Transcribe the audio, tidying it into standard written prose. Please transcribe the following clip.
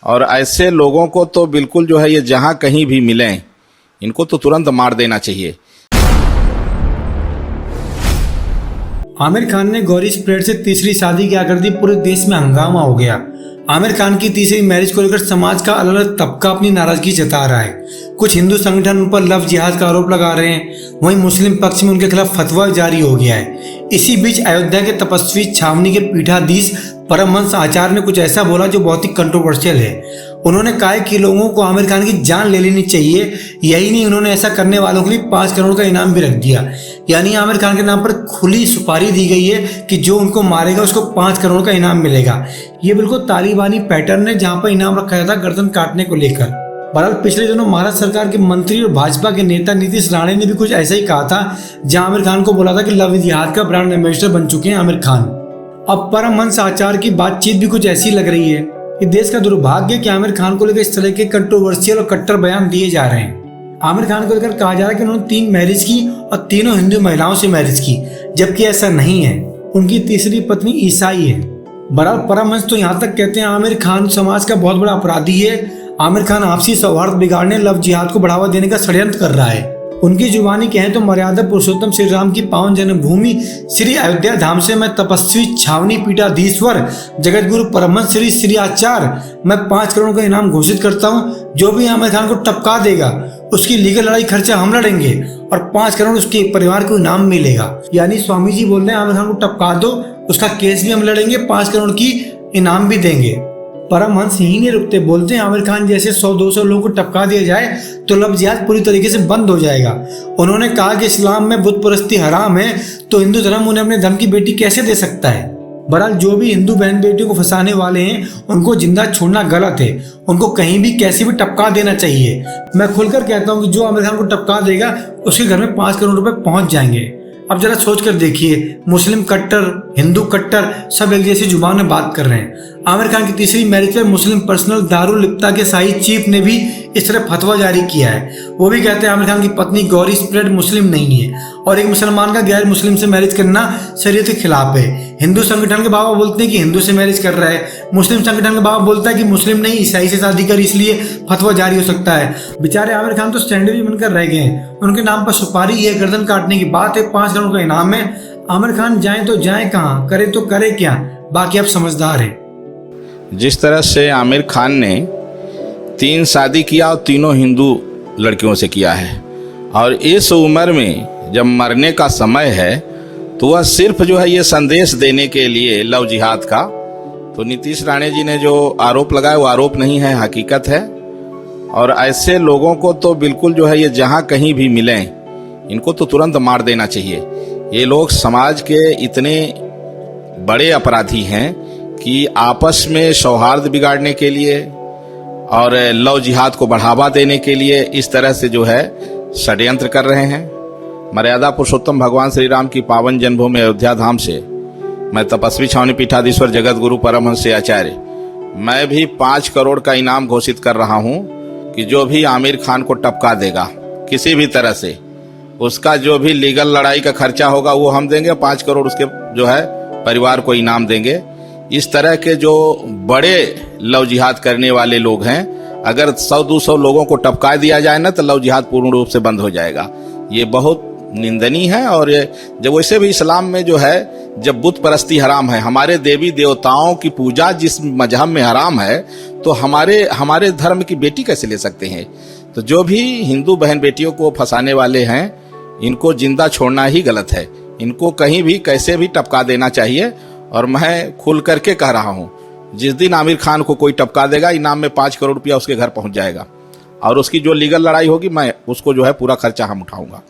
और ऐसे लोगों को तो बिल्कुल जो है ये जहां कहीं भी मिलें इनको तो तुरंत मार देना चाहिए। आमिर खान ने गौरी स्प्रेड से तीसरी शादी क्या कर दी, पूरे देश में हंगामा हो गया। आमिर खान की तीसरी मैरिज को लेकर समाज का अलग अलग तबका अपनी नाराजगी जता रहा है। कुछ हिंदू संगठन उन पर लव जिहाद का आरोप लगा रहे हैं, वहीं मुस्लिम पक्ष में उनके खिलाफ फतवा जारी हो गया है। इसी बीच अयोध्या के तपस्वी छावनी के पीठाधीश परमहंस आचार्य ने कुछ ऐसा बोला जो बहुत ही कंट्रोवर्शियल है। उन्होंने कहा कि लोगों को आमिर खान की जान ले लेनी चाहिए। यही नहीं, उन्होंने ऐसा करने वालों के लिए 5 करोड़ का इनाम भी रख दिया। यानी आमिर खान के नाम पर खुली सुपारी दी गई है कि जो उनको मारेगा उसको 5 करोड़ का इनाम मिलेगा। ये बिल्कुल तालिबानी पैटर्न है जहां पर इनाम रखा जाता गर्दन काटने को लेकर। बहरहाल पिछले दिनों महाराष्ट्र सरकार के मंत्री और भाजपा के नेता नीतीश राणे ने भी कुछ ऐसा ही कहा था, जहां आमिर खान को बोला था कि लव जिहाद का ब्रांड एम्बेसडर बन चुके हैं आमिर खान। अब परमहंस आचार्य की बातचीत भी कुछ ऐसी लग रही है कि देश का दुर्भाग्य कि आमिर खान को लेकर इस तरह के कंट्रोवर्शियल और कट्टर बयान दिए जा रहे हैं। आमिर खान को लेकर कहा जा रहा है कि उन्होंने 3 मैरिज की और तीनों हिंदू महिलाओं से मैरिज की, जबकि ऐसा नहीं है। उनकी तीसरी पत्नी ईसाई है। बहरहाल परमहंस तो यहाँ तक कहते हैं आमिर खान समाज का बहुत बड़ा अपराधी है। आमिर खान आपसी सौहार्द बिगाड़ने, लव जिहाद को बढ़ावा देने का षड्यंत्र कर रहा है। उनकी जुबानी कहें तो मर्यादा पुरुषोत्तम श्री राम की पावन जन्मभूमि श्री अयोध्या धाम से मैं तपस्वी छावनी पीठाधीश्वर जगत गुरु परमहंस श्री श्री आचार्य मैं 5 करोड़ का इनाम घोषित करता हूँ। जो भी आमिर खान को टपका देगा उसकी लीगल लड़ाई खर्चा हम लड़ेंगे और 5 करोड़ उसके परिवार को इनाम मिलेगा। यानी स्वामी जी बोल रहे हैं आमिर खान को टपका दो, उसका केस भी हम लड़ेंगे, 5 करोड़ की इनाम भी देंगे। परमहंस ही नहीं रुकते, बोलते हैं आमिर खान जैसे 100-200 लोगों को टपका दिया जाए तो लव जिहाद पूरी तरीके से बंद हो जाएगा। उन्होंने कहा कि इस्लाम में बुत परस्ती हराम है तो हिंदू धर्म उन्हें अपने धर्म की बेटी कैसे दे सकता है। बहरहाल जो भी हिंदू बहन बेटियों को फंसाने वाले हैं उनको जिंदा छोड़ना गलत है, उनको कहीं भी कैसे भी टपका देना चाहिए। मैं खुलकर कहता हूँ कि जो आमिर खान को टपका देगा उसके घर में 5 करोड़ रुपए पहुंच जाएंगे। अब जरा सोच कर देखिए, मुस्लिम कट्टर, हिंदू कट्टर सब एक जैसी जुबान में बात कर रहे हैं। आमिर खान की तीसरी मैरिज पर मुस्लिम पर्सनल दारुल लिप्ता के शाही चीफ ने भी इस तरह फतवा जारी किया है। वो भी कहते हैं आमिर खान की पत्नी गौरी स्प्रेड मुस्लिम नहीं है और एक मुसलमान का गैर मुस्लिम से मैरिज करना शरीयत के खिलाफ है। हिंदू संगठन के बाबा बोलते हैं कि हिंदू से मैरिज कर रहा है, मुस्लिम संगठन का बाबा बोलता है कि मुस्लिम नहीं ईसाई से शादी कर, इसलिए फतवा जारी हो सकता है। बेचारे आमिर खान तो स्टैंडर्ड बनकर रह गए हैं। उनके नाम पर सुपारी, ये गर्दन काटने की बात है, 5 करोड़ का इनाम है। आमिर खान जाए तो जाए कहाँ, करे तो करे क्या, बाकी आप समझदार है। जिस तरह से आमिर खान ने 3 शादी किया और तीनों हिंदू लड़कियों से किया है और इस उम्र में जब मरने का समय है तो वह सिर्फ जो है ये संदेश देने के लिए लव जिहाद का, तो नीतीश राणे जी ने जो आरोप लगाया वो आरोप नहीं है, हकीकत है। और ऐसे लोगों को तो बिल्कुल जो है ये जहां कहीं भी मिलें इनको तो तुरंत मार देना चाहिए। ये लोग समाज के इतने बड़े अपराधी हैं कि आपस में सौहार्द बिगाड़ने के लिए और लव जिहाद को बढ़ावा देने के लिए इस तरह से जो है षड्यंत्र कर रहे हैं। मर्यादा पुरुषोत्तम भगवान श्री राम की पावन जन्मभूमि अयोध्या धाम से मैं तपस्वी छावनी पीठाधीश्वर जगत गुरु परमहंस आचार्य मैं भी 5 करोड़ का इनाम घोषित कर रहा हूं कि जो भी आमिर खान को टपका देगा किसी भी तरह से, उसका जो भी लीगल लड़ाई का खर्चा होगा वो हम देंगे, 5 करोड़ उसके जो है परिवार को इनाम देंगे। इस तरह के जो बड़े लव जिहाद करने वाले लोग हैं, अगर 100-200 लोगों को टपका दिया जाए ना तो लव जिहाद पूर्ण रूप से बंद हो जाएगा। ये बहुत निंदनीय है। और जब वैसे भी इस्लाम में जो है जब बुत परस्ती हराम है, हमारे देवी देवताओं की पूजा जिस मजहब में हराम है, तो हमारे धर्म की बेटी कैसे ले सकते हैं। तो जो भी हिंदू बहन बेटियों को फंसाने वाले हैं इनको जिंदा छोड़ना ही गलत है, इनको कहीं भी कैसे भी टपका देना चाहिए। और मैं खुल करके कह रहा हूं, जिस दिन आमिर खान को कोई टपका देगा इनाम में 5 करोड़ रुपया उसके घर पहुंच जाएगा और उसकी जो लीगल लड़ाई होगी मैं उसको जो है पूरा खर्चा हम उठाऊंगा।